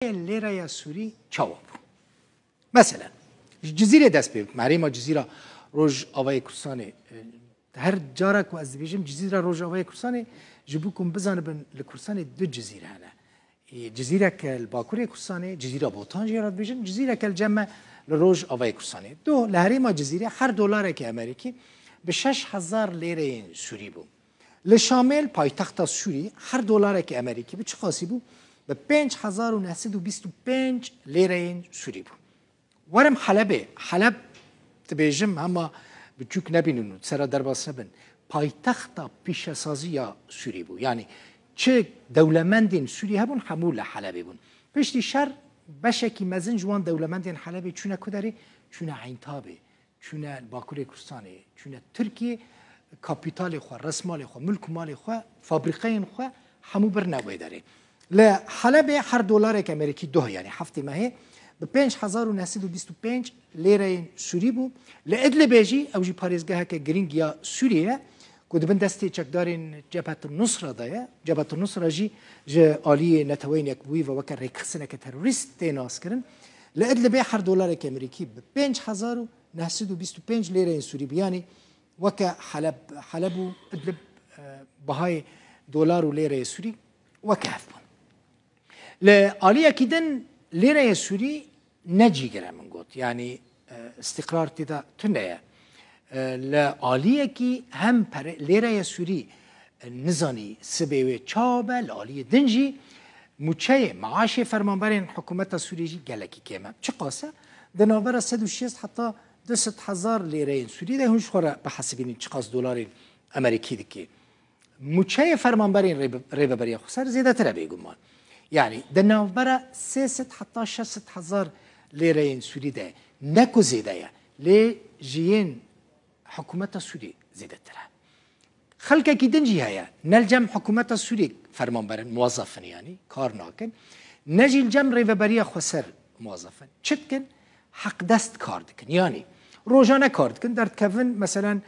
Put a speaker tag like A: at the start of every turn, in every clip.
A: الليرة سوري چاوب مثلا جزيرة دست بيك معريما جزيرة روج آوای كرساني هر جارك و از بيجم جزيرة روج آوای كرساني جبوكم بزن بن لكرساني دو جزيرة هنا جزيرة كالباكوري كرساني جزيرة بوطانجي راد بيجم جزيرة كالجمع لروج آوای كرساني دو لهريما جزيرة هر دولار كأمريكي ب6000 ليرة سوري بو لشامل پایتخت سوری هر دلار که امریکی به چه خاصی بود به 5925 لیره سوری بود ورم حلب تبیجم اما بچوک نبینن سر درباس نبین پایتخت پیشسازی سوری بود یعنی چه دولمندین سوری هبون حمول حلبی بون پشتی شر بشکی مزن جوان دولمندین حلبی چونه کداری چونه عینتابه چونه باکوری کردستانی چونه ترکیه کاپیتال خو رسمال خو ملک مال خو فابریکه خو همو بر نوی داره ل حلب هر دلار که امریکی دو یعنی هفته ماه به 5925 لیره سوری بو ل ادلب بیجی او جی پاریزگاه که گرینگ یا سوریه کد بند دستی چکدارین جبهه النصره دایا جبهه النصره جی عالی نتوین یک بوی و وکر ریکسنه که تروریست ناس کردن ل ادلب هر دلار که امریکی به 5925 لیره سوری بیانی وك حلب ادلب بهاي دولار وليره سوري وكهفون لآلية كدن ليره سوري نجي جرا من قط يعني استقرار تدا تنيا لآلية كي هم ليره سوري نزاني سبيوي تشابه لآلية دنجي مچه معاش فرمانبرين حكومة سوريجي جالكي كيما چه قاسه دناور 160 حتى 200,000 لیره سوری ده هنش خورا به حسبین چقاس دلار امریکی دکی مچه فرمانبرین ریبه بریا خسر زیاده تره بیگمان یعنی در نوبره 300 حتی 600,000 لیره سوری ده نکو زیاده یا لی جیین حکومت سوری زیاده تره خلقه کی دنجی هیا نلجم حکومت سوری فرمانبرین موظفن یعنی کار ناکن نجیل جم ریبه بریا خسر موظفن چت کن حق دست کار دکن یعنی روزانه کار دکن در کفن مثلا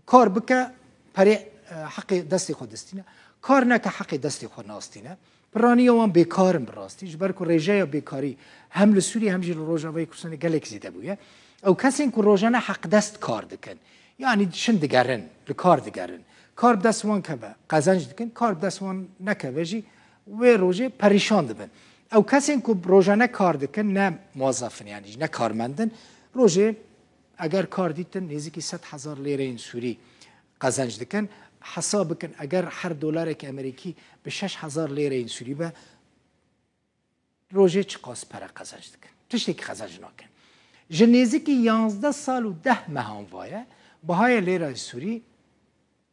A: کار بکه پری حق دستی خود دستینه کار نکه حق دستی خود ناستینه برانی وان بیکارم براستی جبر کو رجای یا بیکاری هم لسوری هم جل روزانه کردن گلک زیده بویه او کسی که روزانه حق دست کار دکن یعنی شن دگرن لکار دگرن کار دست وان که قزنج دکن کار دست وان نکه وجی و روزه پریشان دبن او کسی که روزانه کار دکن نه موظفن یعنی نه کارمندن روزه اگر کار دیتن نزدیک 100,000 لیره سوری قزنج دکن حساب کن اگر هر دلار که امریکی به 6,000 لیره سوری به روزه چقاس پر قزنج دکن تشتی که قزنج نکن جنزیک 11 سال و 10 ماه وایه بهای لیره سوری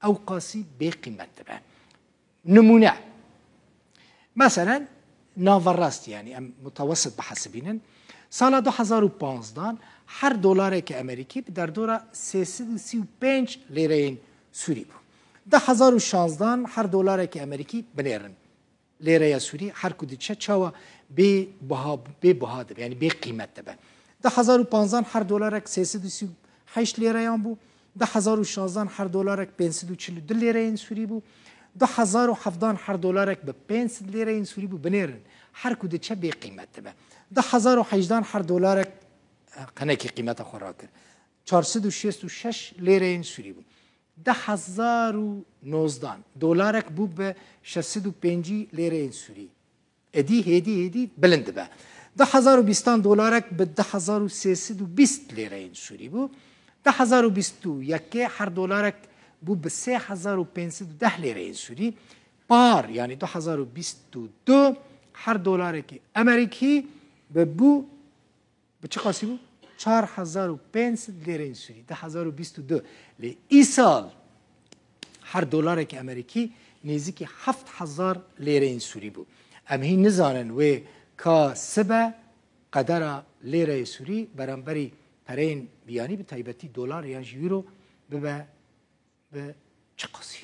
A: او قاسی به قیمت به نمونه مثلا ناوراست یعنی متوسط بحسبینن سال 2015 هر دلار که امریکی در دوره 335 لیره سوری بود 2016 هر دلار که امریکی بنیرن لیره سوری هر کدی چه به بها ده یعنی به قیمت ده 2015 هر دلار 338 لیره هم بود 2016 هر دلار 542 لیره سوری بود 2017 هر دلار به 500 لیره سوری بود بنیرن هر کدی چه به قیمت ده 2018 هر دلار قناکی قیمت خوراک 466 لیره سوری بود 2019 دلار بود به 605 لیره سوری هدی بلند به 2020 دلار به 2320 لیره سوری بود 2021 هر دلار بود به 3510 لیره سوری بار یعنی 2022 هر دلار که امریکی به چه قاسی بود 4500 لیره سوری 2022 لی ای سال هر دلار که امریکی نزدیک 7000 لیره سوری بود امهی نزانن و که سبه قدر لیره سوری برانبری پرین بیانی به تایبتی دلار یا یورو به چه قاسی